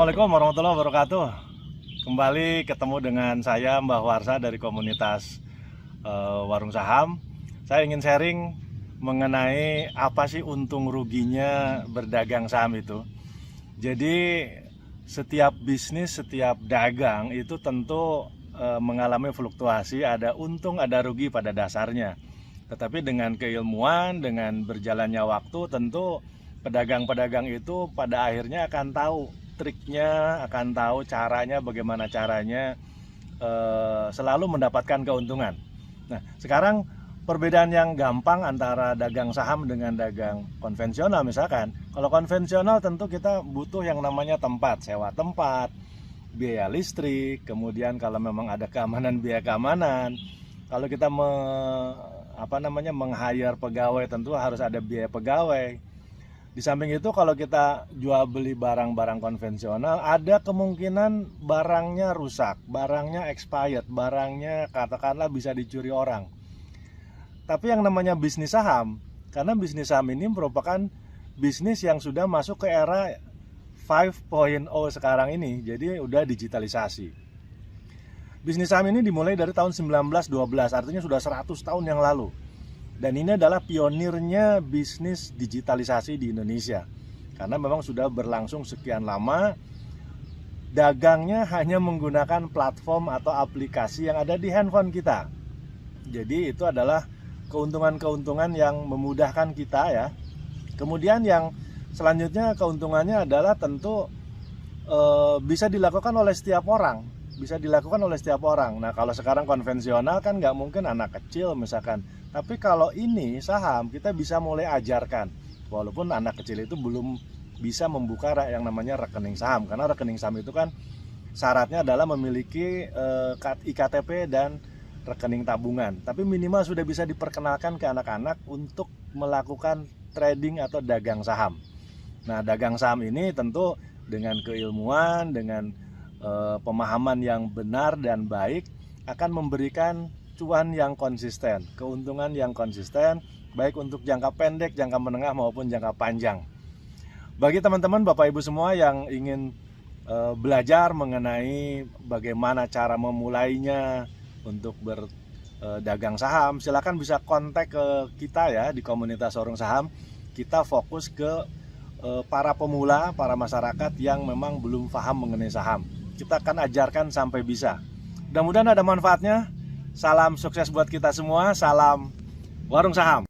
Assalamualaikum warahmatullahi wabarakatuh. Kembali ketemu dengan saya Mbah Warsa dari komunitas Warung Saham. Saya ingin sharing mengenai apa sih untung ruginya berdagang saham itu. Jadi setiap bisnis, setiap dagang itu tentu mengalami fluktuasi, ada untung, ada rugi pada dasarnya. Tetapi dengan keilmuan, dengan berjalannya waktu, tentu pedagang-pedagang itu pada akhirnya akan tahu triknya, akan tahu caranya, bagaimana caranya selalu mendapatkan keuntungan. Nah, sekarang perbedaan yang gampang antara dagang saham dengan dagang konvensional misalkan. Kalau konvensional tentu kita butuh yang namanya tempat, sewa tempat, biaya listrik, kemudian kalau memang ada keamanan, biaya keamanan. Kalau kita meng-hire pegawai tentu harus ada biaya pegawai. Di samping itu kalau kita jual beli barang-barang konvensional, ada kemungkinan barangnya rusak, barangnya expired, barangnya katakanlah bisa dicuri orang. Tapi yang namanya bisnis saham, karena bisnis saham ini merupakan bisnis yang sudah masuk ke era 5.0 sekarang ini, jadi udah digitalisasi. Bisnis saham ini dimulai dari tahun 1912, artinya sudah 100 tahun yang lalu. Dan ini adalah pionirnya bisnis digitalisasi di Indonesia. Karena memang sudah berlangsung sekian lama, dagangnya hanya menggunakan platform atau aplikasi yang ada di handphone kita. Jadi itu adalah keuntungan-keuntungan yang memudahkan kita ya. Kemudian yang selanjutnya keuntungannya adalah tentu bisa dilakukan oleh setiap orang. Nah, kalau sekarang konvensional kan nggak mungkin anak kecil misalkan. Tapi kalau ini saham kita bisa mulai ajarkan. Walaupun anak kecil itu belum bisa membuka yang namanya rekening saham. Karena rekening saham itu kan syaratnya adalah memiliki iktp dan rekening tabungan. Tapi minimal sudah bisa diperkenalkan ke anak-anak untuk melakukan trading atau dagang saham. Nah, dagang saham ini tentu dengan keilmuan, dengan pemahaman yang benar dan baik akan memberikan cuan yang konsisten, keuntungan yang konsisten, baik untuk jangka pendek, jangka menengah maupun jangka panjang. Bagi teman-teman Bapak Ibu semua yang ingin belajar mengenai bagaimana cara memulainya untuk berdagang saham, silakan bisa kontak ke kita ya di komunitas Warung Saham. Kita fokus ke para pemula, para masyarakat yang memang belum paham mengenai saham. Kita akan ajarkan sampai bisa. Mudah-mudahan ada manfaatnya. Salam sukses buat kita semua. Salam Warung Saham.